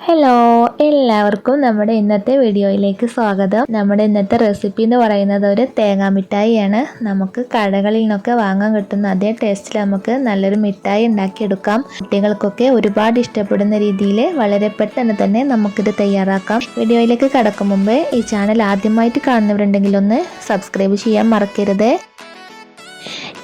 Hello, എല്ലാവർക്കും നമ്മുടെ ഇന്നത്തെ വീഡിയോയിലേക്ക് സ്വാഗതം. നമ്മുടെ ഇന്നത്തെ റെസിപ്പി എന്ന് പറയുന്നത് ഒരു തേങ്ങാ മിഠായിയാണ്. നമുക്ക് കടകളിൽ നിന്നൊക്കെ വാങ്ങാൻ കിട്ടുന്ന അതേ ടേസ്റ്റിൽ നമുക്ക് നല്ലൊരു മിഠായി ഉണ്ടാക്കിയെടുക്കാം. കുട്ടികൾക്കൊക്കെ ഒരുപാട് ഇഷ്ടപ്പെടുന്ന രീതിയിൽ വളരെ പെട്ടെന്ന് തന്നെ നമുക്കിത് തയ്യാറാക്കാം. വീഡിയോയിലേക്ക് കടക്കും മുമ്പ് ഈ ചാനൽ ആദ്യമായിട്ട് കാണുന്നവരുണ്ടെങ്കിൽ ഒന്ന് സബ്സ്ക്രൈബ് ചെയ്യാൻ മറക്കരുത്.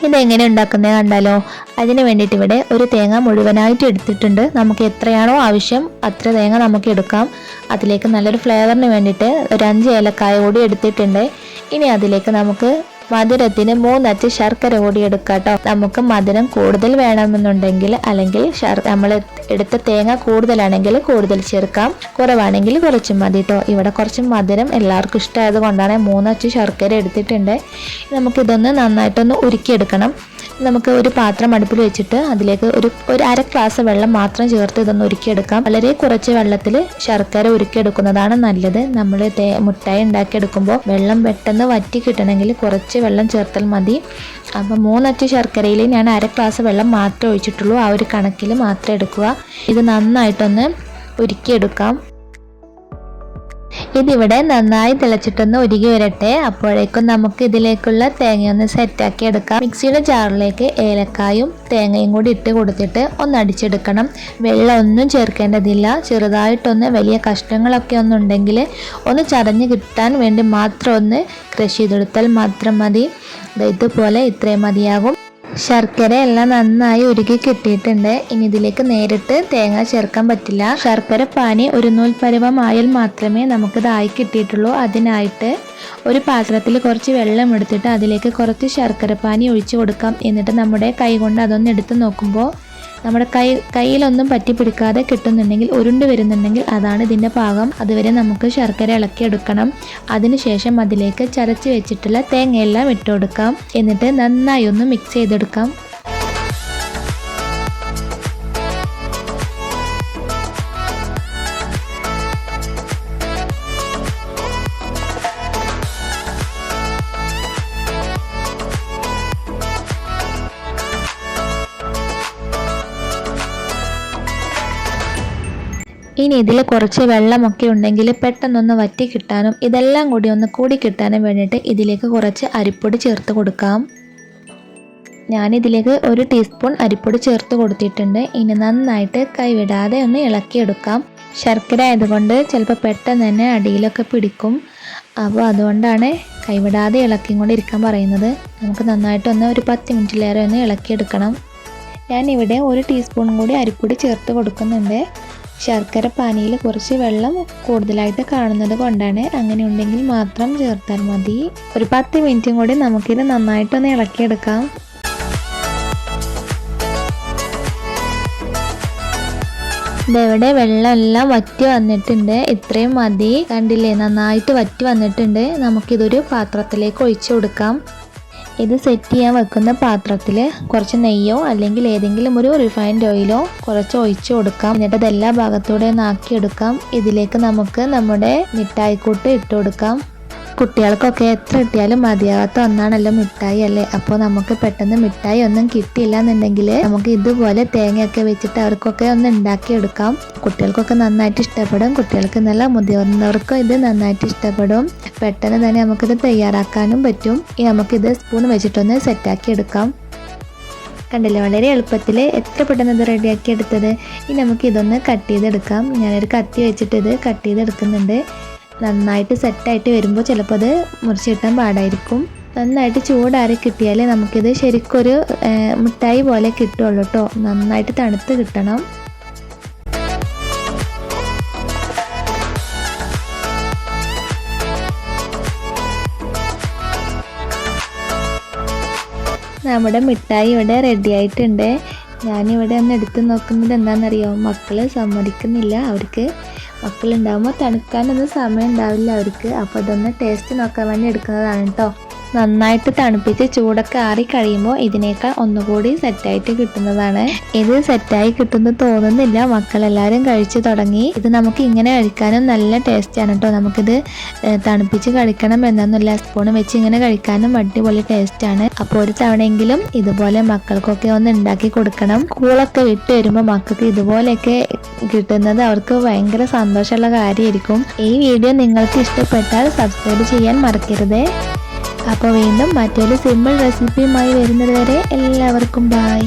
ഇതെങ്ങനെ ഉണ്ടാക്കുന്നത് കണ്ടാലോ? അതിന് വേണ്ടിയിട്ട് ഇവിടെ ഒരു തേങ്ങ മുഴുവനായിട്ട് എടുത്തിട്ടുണ്ട്. നമുക്ക് എത്രയാണോ ആവശ്യം അത്ര തേങ്ങ നമുക്ക് എടുക്കാം. അതിലേക്ക് നല്ലൊരു ഫ്ലേവറിന് വേണ്ടിയിട്ട് ഒരു 5 ഏലക്കായ കൂടി എടുത്തിട്ടുണ്ട്. ഇനി അതിലേക്ക് നമുക്ക് മധുരത്തിന് 3 അച്ച് ശർക്കര കൂടി എടുക്കാം കേട്ടോ. നമുക്ക് മധുരം കൂടുതൽ വേണമെന്നുണ്ടെങ്കിൽ അല്ലെങ്കിൽ നമ്മൾ എടുത്ത തേങ്ങ കൂടുതലാണെങ്കിൽ കൂടുതൽ ചേർക്കാം, കുറവാണെങ്കിൽ കുറച്ച് മതി കേട്ടോ. ഇവിടെ കുറച്ച് മധുരം എല്ലാവർക്കും ഇഷ്ടമായത് കൊണ്ടാണ് 3 അച്ച് ശർക്കര എടുത്തിട്ടുണ്ട്. നമുക്കിതൊന്ന് നന്നായിട്ടൊന്ന് ഉരുക്കിയെടുക്കണം. നമുക്ക് ഒരു പാത്രം അടുപ്പിൽ വെച്ചിട്ട് അതിലേക്ക് ഒരു 1/2 ഗ്ലാസ് വെള്ളം മാത്രം ചേർത്ത് ഇതൊന്ന് ഉരുക്കിയെടുക്കാം. വളരെ കുറച്ച് വെള്ളത്തിൽ ശർക്കര ഉരുക്കിയെടുക്കുന്നതാണ് നല്ലത്. നമ്മൾ മുട്ടായി ഉണ്ടാക്കിയെടുക്കുമ്പോൾ വെള്ളം പെട്ടെന്ന് വറ്റി കിട്ടണമെങ്കിൽ കുറച്ച് വെള്ളം ചേർത്താൽ മതി. അപ്പോൾ 3 അച്ച് ശർക്കരയിൽ ഞാൻ 1/2 ഗ്ലാസ് വെള്ളം മാത്രമേ ഒഴിച്ചിട്ടുള്ളൂ. ആ ഒരു കണക്കിൽ മാത്രം എടുക്കുക. ഇത് നന്നായിട്ടൊന്ന് ഉരുക്കിയെടുക്കാം. ഇതിവിടെ നന്നായി തിളച്ചിട്ടൊന്ന് ഉരുകി വരട്ടെ. അപ്പോഴേക്കും നമുക്ക് ഇതിലേക്കുള്ള തേങ്ങയൊന്ന് സെറ്റാക്കി എടുക്കാം. മിക്സിയുടെ ജാറിലേക്ക് ഏലക്കായും തേങ്ങയും കൂടി ഇട്ട് കൊടുത്തിട്ട് ഒന്ന് അടിച്ചെടുക്കണം. വെള്ളം ഒന്നും ചേർക്കേണ്ടതില്ല. ചെറുതായിട്ടൊന്ന് വലിയ കഷ്ണങ്ങളൊക്കെ ഒന്നുണ്ടെങ്കിൽ ഒന്ന് ചതഞ്ഞ് കിട്ടാൻ വേണ്ടി മാത്രം ഒന്ന് ക്രഷ് ചെയ്തെടുത്താൽ മാത്രം മതി. ഇതുപോലെ ഇത്രയും മതിയാകും. ശർക്കര എല്ലാം നന്നായി ഉരുകി കിട്ടിയിട്ടുണ്ട്. ഇനി ഇതിലേക്ക് നേരിട്ട് തേങ്ങ ചേർക്കാൻ പറ്റില്ല. ശർക്കര പാനി ഒരു നൂൽ പരുവമായാൽ മാത്രമേ നമുക്കിതായി കിട്ടിയിട്ടുള്ളൂ. അതിനായിട്ട് ഒരു പാത്രത്തിൽ കുറച്ച് വെള്ളം എടുത്തിട്ട് അതിലേക്ക് കുറച്ച് ശർക്കര പാനി ഒഴിച്ചു കൊടുക്കാം. എന്നിട്ട് നമ്മുടെ കൈ കൊണ്ട് അതൊന്ന് എടുത്ത് നോക്കുമ്പോൾ നമ്മുടെ കയ്യിലൊന്നും പറ്റി പിടിക്കാതെ കിട്ടുന്നുണ്ടെങ്കിൽ, ഉരുണ്ട് വരുന്നുണ്ടെങ്കിൽ അതാണ് ഇതിൻ്റെ പാകം. അതുവരെ നമുക്ക് ശർക്കര ഇളക്കിയെടുക്കണം. അതിനുശേഷം അതിലേക്ക് ചതച്ച് വെച്ചിട്ടുള്ള തേങ്ങയെല്ലാം ഇട്ട് കൊടുക്കാം. എന്നിട്ട് നന്നായി ഒന്ന് മിക്സ് ചെയ്തെടുക്കാം. ഇനി ഇതിൽ കുറച്ച് വെള്ളമൊക്കെ ഉണ്ടെങ്കിൽ പെട്ടെന്നൊന്ന് വറ്റി കിട്ടാനും ഇതെല്ലാം കൂടി ഒന്ന് കൂടി കിട്ടാനും വേണ്ടിയിട്ട് ഇതിലേക്ക് കുറച്ച് അരിപ്പൊടി ചേർത്ത് കൊടുക്കാം. ഞാനിതിലേക്ക് 1 ടീസ്പൂൺ അരിപ്പൊടി ചേർത്ത് കൊടുത്തിട്ടുണ്ട്. ഇനി നന്നായിട്ട് കൈവിടാതെ ഒന്ന് ഇളക്കിയെടുക്കാം. ശർക്കര ആയതുകൊണ്ട് ചിലപ്പോൾ പെട്ടെന്ന് തന്നെ അടിയിലൊക്കെ പിടിക്കും. അപ്പോൾ അതുകൊണ്ടാണ് കൈവിടാതെ ഇളക്കിക്കൊണ്ടിരിക്കാൻ പറയുന്നത്. നമുക്ക് നന്നായിട്ടൊന്ന് ഒരു 10 മിനിറ്റിലേറെ ഒന്ന് ഇളക്കിയെടുക്കണം. ഞാനിവിടെ 1 ടീസ്പൂൺ കൂടി അരിപ്പൊടി ചേർത്ത് കൊടുക്കുന്നുണ്ട്. ശർക്കര പാനിയിൽ കുറച്ച് വെള്ളം കൂടുതലായിട്ട് കാണുന്നത് കൊണ്ടാണ്. അങ്ങനെ ഉണ്ടെങ്കിൽ മാത്രം ചേർത്താൽ മതി. ഒരു 10 മിനിറ്റും കൂടി നമുക്കിത് നന്നായിട്ടൊന്ന് ഇളക്കിയെടുക്കാം. ഇവിടെ വെള്ളം എല്ലാം വറ്റി വന്നിട്ടുണ്ട്. ഇത്രയും മതി. കണ്ടില്ലേ, നന്നായിട്ട് വറ്റി വന്നിട്ടുണ്ട്. നമുക്കിതൊരു പാത്രത്തിലേക്ക് ഒഴിച്ചു കൊടുക്കാം. ഇത് സെറ്റ് ചെയ്യാൻ വെക്കുന്ന പാത്രത്തിൽ കുറച്ച് നെയ്യോ അല്ലെങ്കിൽ ഏതെങ്കിലും ഒരു റിഫൈൻഡ് ഓയിലോ കുറച്ച് ഒഴിച്ചു കൊടുക്കാം. എന്നിട്ട് അത് എല്ലാ ഭാഗത്തൂടെ ഒന്ന് ആക്കിയെടുക്കാം. ഇതിലേക്ക് നമുക്ക് നമ്മുടെ മിഠായിക്കൂട്ട് ഇട്ട് കൊടുക്കാം. കുട്ടികൾക്കൊക്കെ എത്ര കിട്ടിയാലും മതിയാകാത്ത ഒന്നാണല്ലോ മിഠായി അല്ലേ. അപ്പോൾ നമുക്ക് പെട്ടെന്ന് മിഠായി ഒന്നും കിട്ടിയില്ല എന്നുണ്ടെങ്കിൽ നമുക്ക് ഇതുപോലെ തേങ്ങയൊക്കെ വെച്ചിട്ട് അവർക്കൊക്കെ ഒന്ന് ഉണ്ടാക്കിയെടുക്കാം. കുട്ടികൾക്കൊക്കെ നന്നായിട്ട് ഇഷ്ടപ്പെടും. കുട്ടികൾക്ക് നല്ല മുതിർന്നവർക്കും ഇത് നന്നായിട്ട് ഇഷ്ടപ്പെടും. പെട്ടെന്ന് തന്നെ നമുക്കിത് തയ്യാറാക്കാനും പറ്റും. ഇനി നമുക്കിത് സ്പൂൺ വെച്ചിട്ടൊന്ന് സെറ്റാക്കി എടുക്കാം. കണ്ടില്ലേ, വളരെ എളുപ്പത്തിൽ എത്ര പെട്ടെന്ന് ഇത് റെഡിയാക്കി എടുത്തത്. ഇനി നമുക്ക് ഇതൊന്ന് കട്ട് ചെയ്തെടുക്കാം. ഞാനൊരു കത്തി വെച്ചിട്ട് ഇത് കട്ട് ചെയ്തെടുക്കുന്നുണ്ട്. നന്നായിട്ട് സെറ്റായിട്ട് വരുമ്പോൾ ചിലപ്പോൾ അത് മുറിച്ച് കിട്ടാൻ പാടായിരിക്കും. നന്നായിട്ട് ചൂടാറി കിട്ടിയാൽ നമുക്കിത് ശരിക്കൊരു മിഠായി പോലെ കിട്ടുള്ളൂ കേട്ടോ. നന്നായിട്ട് തണുത്ത് കിട്ടണം. നമ്മുടെ മിഠായി ഇവിടെ റെഡി ആയിട്ടുണ്ട്. ഞാനിവിടെ ഒന്ന് എടുത്ത് നോക്കുന്നത് എന്താണെന്നറിയോ? മക്കൾ സമ്മതിക്കുന്നില്ല. അവർക്ക് മക്കളുണ്ടാകുമ്പോൾ തണുക്കാനൊന്നും സമയം ഉണ്ടാവില്ല അവർക്ക്. അപ്പോൾ അതൊന്ന് ടേസ്റ്റ് നോക്കാൻ വേണ്ടി എടുക്കുന്നതാണ് കേട്ടോ. നന്നായിട്ട് തണുപ്പിച്ച് ചൂടൊക്കെ ആറി കഴിയുമ്പോൾ ഇതിനേക്കാൾ ഒന്നുകൂടി സെറ്റായിട്ട് കിട്ടുന്നതാണ്. ഇത് സെറ്റായി കിട്ടുന്നു തോന്നുന്നില്ല, മക്കളെല്ലാവരും കഴിച്ചു തുടങ്ങി. ഇത് നമുക്ക് ഇങ്ങനെ കഴിക്കാനും നല്ല ടേസ്റ്റാണ് കേട്ടോ. നമുക്കിത് തണുപ്പിച്ച് കഴിക്കണം എന്നൊന്നുമില്ല, സ്പൂൺ വെച്ച് ഇങ്ങനെ കഴിക്കാനും അടിപൊളി ടേസ്റ്റാണ്. അപ്പോൾ ഒരു തവണയെങ്കിലും ഇതുപോലെ മക്കൾക്കൊക്കെ ഒന്ന് ഉണ്ടാക്കി കൊടുക്കണം. സ്കൂളൊക്കെ വിട്ട് വരുമ്പോൾ മക്കൾക്ക് ഇതുപോലെയൊക്കെ കിട്ടുന്നത് അവർക്ക് ഭയങ്കര സന്തോഷമുള്ള കാര്യമായിരിക്കും. ഈ വീഡിയോ നിങ്ങൾക്ക് ഇഷ്ടപ്പെട്ടാൽ സബ്സ്ക്രൈബ് ചെയ്യാൻ മറക്കരുത്. അപ്പോൾ വീണ്ടും മറ്റൊരു സിമ്പിൾ റെസിപ്പിയുമായി വരുന്നത് വരെ എല്ലാവർക്കും ബൈ.